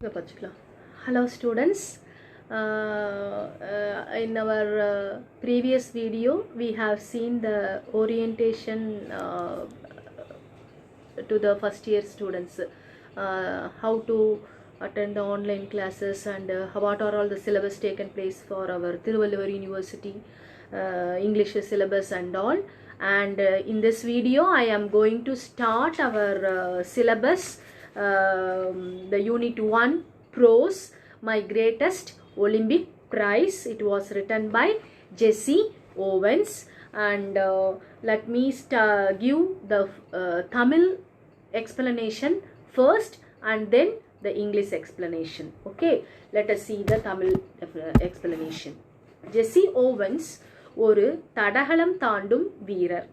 Hello students, in our previous video we have seen the orientation to the first year students, how to attend the online classes and what are all the syllabus taken place for our Thiruvalluvar University English syllabus and all. And in this video I am going to start our syllabus, the unit 1 prose, my greatest Olympic prize. It was written by Jesse Owens, and let me give the Tamil explanation first and then the English explanation. Okay, let us see the Tamil explanation. Jesse Owens ஒரு தடகளம் தாண்டும் வீரர்.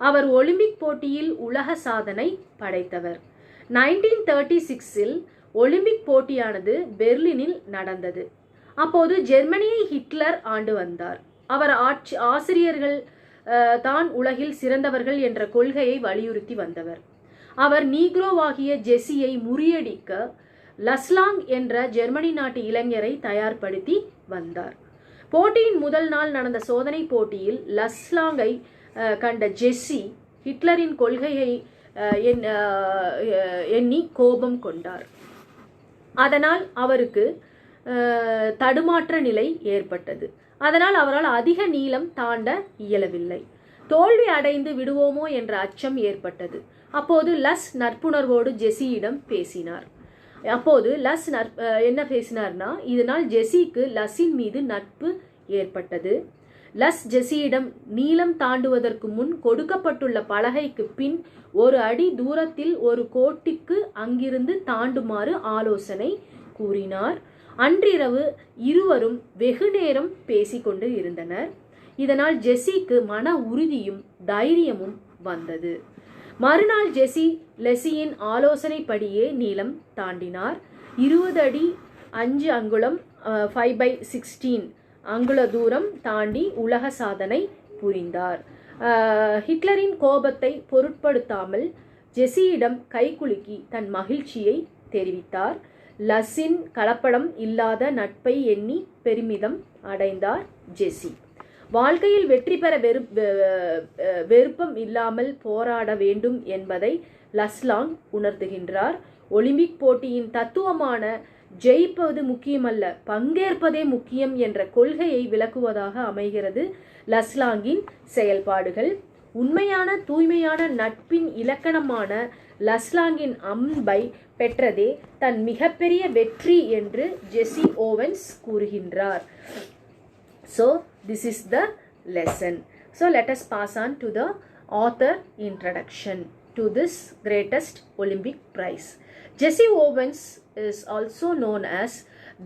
அவர் Olympic போட்டியில் உலக சாதனை படைத்தவர். 1936இல் Olympic போட்டியானது பெர்லினில் நடந்தது. அப்போது ஜெர்மனியை ஹிட்லர் ஆண்டு வந்தார். அவர் ஆசிரியர்கள் தான் உலகில் சிறந்தவர்கள் என்ற கொள்கையை வலியுறுத்தி வந்தவர். அவர் நீக்ரோவாகிய ஜெஸ்ஸியை முறியடிக்க லஸ்லாங் என்ற ஜெர்மனி நாட்டு இளைஞரை தயார்படுத்தி வந்தார். போட்டியின் முதல் நாள் நடந்த சோதனை போட்டியில் லஸ்லாங்கை கண்ட ஜெஸ்ஸி ஹிட்லரின் கொள்கையை எண்ணி கோபம் கொண்டார். அதனால் அவருக்கு தடுமாற்ற நிலை ஏற்பட்டது. அதனால் அவரால் அதிக நீளம் தாண்ட இயலவில்லை. தோல்வி அடைந்து விடுவோமோ என்ற அச்சம் ஏற்பட்டது. அப்போது லஸ் நட்புணர்வோடு ஜெஸ்ஸியிடம் பேசினார். அப்போது லஸ் என்ன பேசினார்னா, இதனால் ஜெஸ்ஸிக்கு லஸ்ஸின் மீது நட்பு ஏற்பட்டது. லஸ் ஜெஸ்ஸியிடம் நீளம் தாண்டுவதற்கு முன் கொடுக்கப்பட்டுள்ள பலகைக்கு பின் ஒரு அடி தூரத்தில் ஒரு கோட்டிற்கு அங்கிருந்து தாண்டுமாறு ஆலோசனை கூறினார். அன்றிரவு இருவரும் வெகு நேரம் பேசிக்கொண்டு இருந்தனர். இதனால் ஜெஸ்ஸிக்கு மன உறுதியும் தைரியமும் வந்தது. மறுநாள் ஜெஸ்ஸி லெஸ்ஸியின் ஆலோசனைப்படியே நீளம் தாண்டினார். 20 அடி 5 அங்குலம் 5/16 அங்குல தூரம் தாண்டி உலக சாதனை புரிந்தார். ஹிட்லரின் கோபத்தை பொருட்படுத்தாமல் ஜெஸ்ஸியிடம் கைகுலுக்கி தன் மகிழ்ச்சியை தெரிவித்தார். லஸ்ஸின் கலப்படம் இல்லாத நட்பை எண்ணி பெருமிதம் அடைந்தார் ஜெஸ்ஸி. வாழ்க்கையில் வெற்றி பெற விருப்பம் இல்லாமல் போராட வேண்டும் என்பதை லஸ்லாங் உணர்த்துகின்றார். ஒலிம்பிக் போட்டியின் தத்துவமான ஜெயிப்பது முக்கியமல்ல, பங்கேற்பதே முக்கியம் என்ற கொள்கையை விளக்குவதாக அமைகிறது லஸ்லாங்கின் செயல்பாடுகள். உண்மையான தூய்மையான நட்பின் இலக்கணமான லஸ்லாங்கின் அன்பை பெற்றதே தன் மிகப்பெரிய வெற்றி என்று ஜெஸ்ஸி ஓவன்ஸ் கூறுகின்றார். So this is the lesson. So let us pass on to the author introduction to this greatest Olympic prize. Jesse Owens is also known as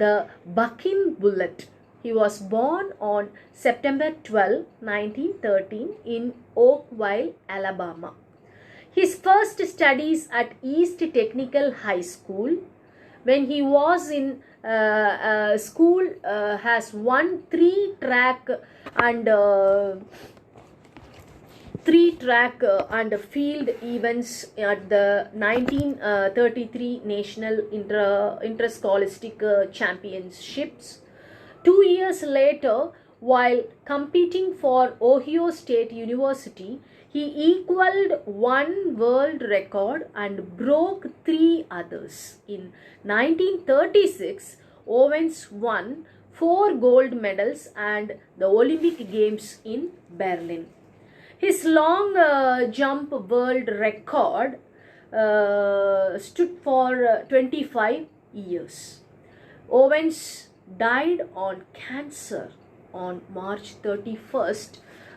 the Bucking Bullet. He was born on September 12, 1913 in Oakville, Alabama. His first studies at East Technical High School. When he was in school, has won 3-track and field events at the 1933 National Interscholastic Championships. 2 years later, while competing for Ohio State University, he equaled one world record and broke 3 others. In 1936, Owens won 4 gold medals and the Olympic Games in Berlin. His long jump world record stood for 25 years. Owens died on cancer on March 31st,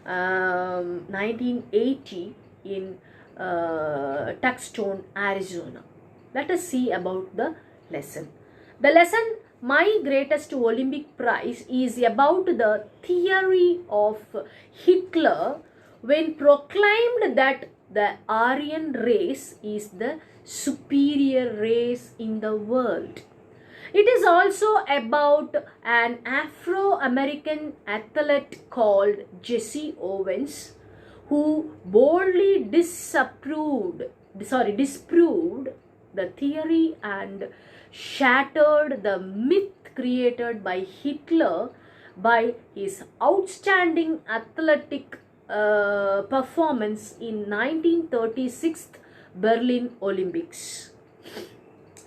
1980 in Tucson, Arizona. Let us see about the lesson. The lesson, my greatest Olympic prize, is about the theory of Hitler when proclaimed that the Aryan race is the superior race in the world. It is also about an Afro-American athlete called Jesse Owens, who boldly disproved the theory and shattered the myth created by Hitler by his outstanding athletic performance in 1936 Berlin Olympics.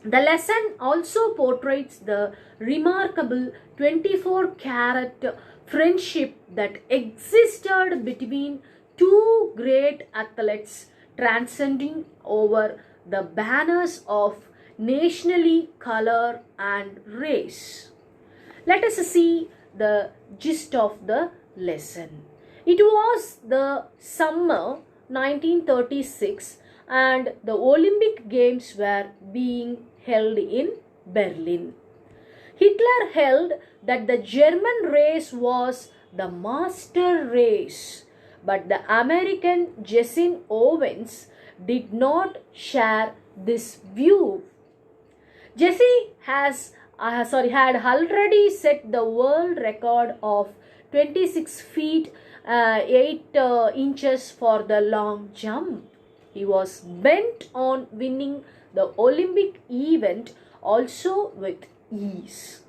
The lesson also portrays the remarkable 24-carat friendship that existed between two great athletes, transcending over the banners of nationally color and race. Let us see the gist of the lesson. It was the summer 1936 and the Olympic Games were being held in Berlin. Hitler held that the German race was the master race, but the American Jesse Owens did not share this view. Jesse had already set the world record of 26 feet 8 inches for the long jump. He was bent on winning the Olympic event also with ease.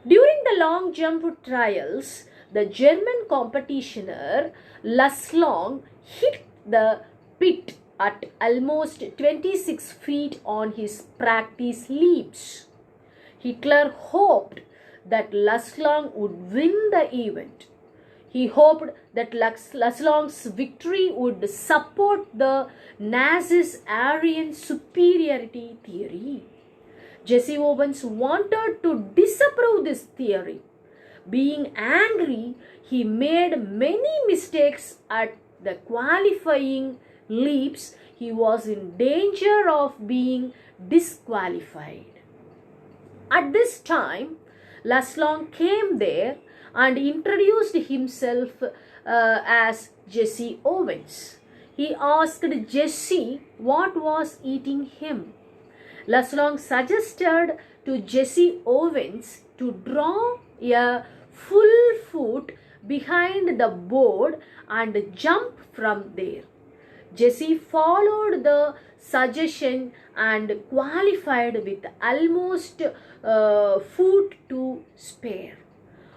During the long jump trials, the German competitioner Laszlo hit the pit at almost 26 feet on his practice leaps. Hitler hoped that Laszlo would win the event. He hoped that Laszlo's victory would support the Nazis' Aryan superiority theory. Jesse Owens wanted to disapprove this theory. Being angry, he made many mistakes at the qualifying leaps. He was in danger of being disqualified. At this time, Laszlo came there and introduced himself as Jesse Owens. He asked Jesse what was eating him. Laszlo suggested to Jesse Owens to draw a full foot behind the board and jump from there. Jesse followed the suggestion and qualified with almost foot to spare.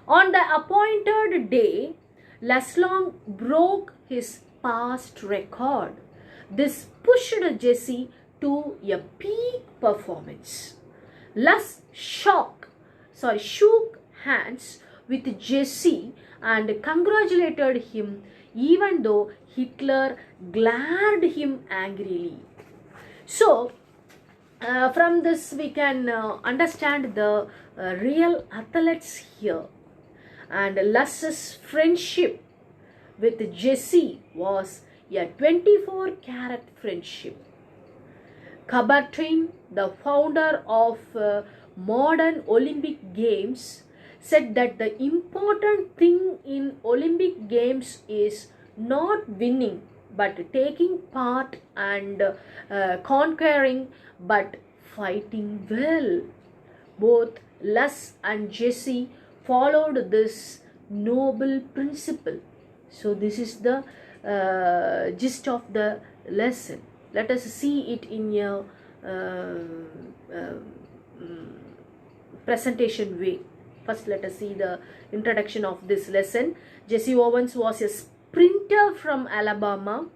On the appointed day, Laszlo broke his past record. This pushed Jesse to a peak performance. Luz shook hands with Jesse and congratulated him, even though Hitler glared him angrily. So, from this we can understand the real athletes here. And Luz's friendship with Jesse was a 24-carat friendship. Coubertin, the founder of modern Olympic Games, said that the important thing in Olympic Games is not winning but taking part and conquering but fighting well. Both Luz and Jesse followed this noble principle. So this is the gist of the lesson. Let us see it in a presentation way. First, let us see the introduction of this lesson. Jesse Owens was a sprinter from Alabama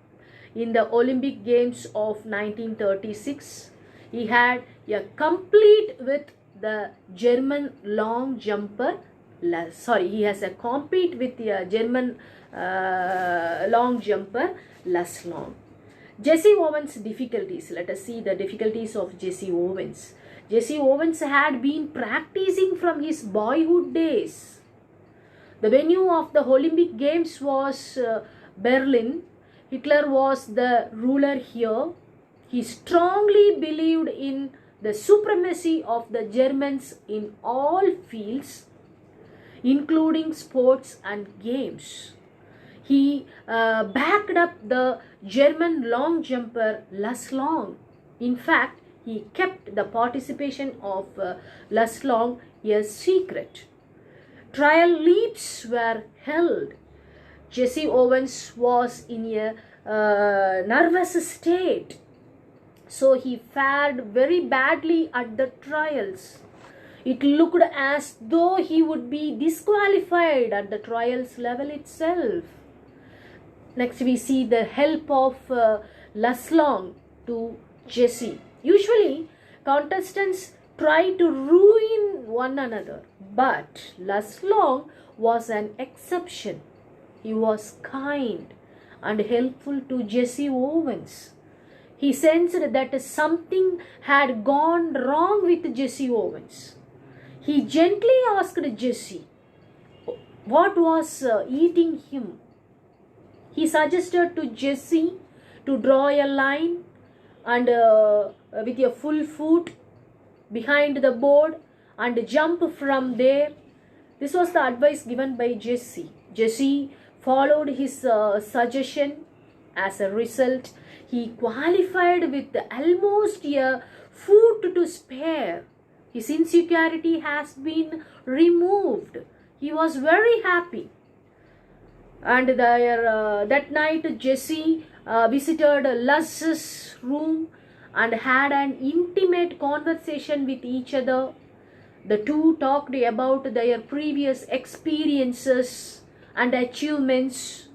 in the Olympic Games of 1936. He had a complete with the German long jumper. He has a compete with the German long jumper Laszlo. Jesse Owens' difficulties. Let us see the difficulties of Jesse Owens. Jesse Owens had been practicing from his boyhood days. The venue of the Olympic Games was Berlin. Hitler was the ruler here. He strongly believed in the supremacy of the Germans in all fields, including sports and games. He backed up the German long jumper Laszlo. In fact, he kept the participation of Laszlo a secret. Trial leaps were held. Jesse Owens was in a nervous state. So he fared very badly at the trials. It looked as though he would be disqualified at the trials level itself. Next we see the help of Laslong to Jesse. Usually contestants try to ruin one another, but Laslong was an exception. He was kind and helpful to Jesse Owens. He sensed that something had gone wrong with Jesse Owens. He gently asked Jesse what was eating him. He suggested to Jesse to draw a line and with a full foot behind the board and jump from there. This was the advice given by Jesse. Jesse followed his suggestion. As a result, he qualified with almost a foot to spare. His insecurity has been removed. He was very happy. And that night Jesse visited Luz's room and had an intimate conversation with each other. The two talked about their previous experiences and achievements.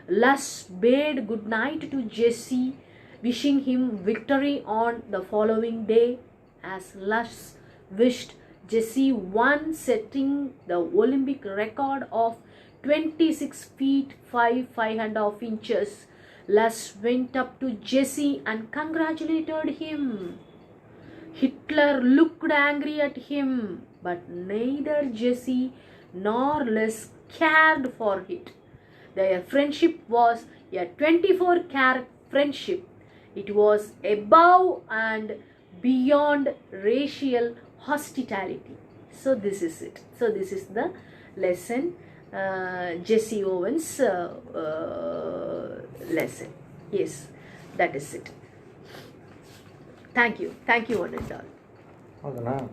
Luz bade good night to Jesse, wishing him victory on the following day. As Luz wished, Jesse won, setting the Olympic record of 26 feet 5.5 inches. Luz went up to Jesse and congratulated him. Hitler looked angry at him, but neither Jesse nor Luz cared for it. Their friendship was a 24-karat friendship. It was above and beyond racial hospitality. So this is it. So this is the lesson. Jesse Owens lesson. Yes, that is it. Thank you one and all.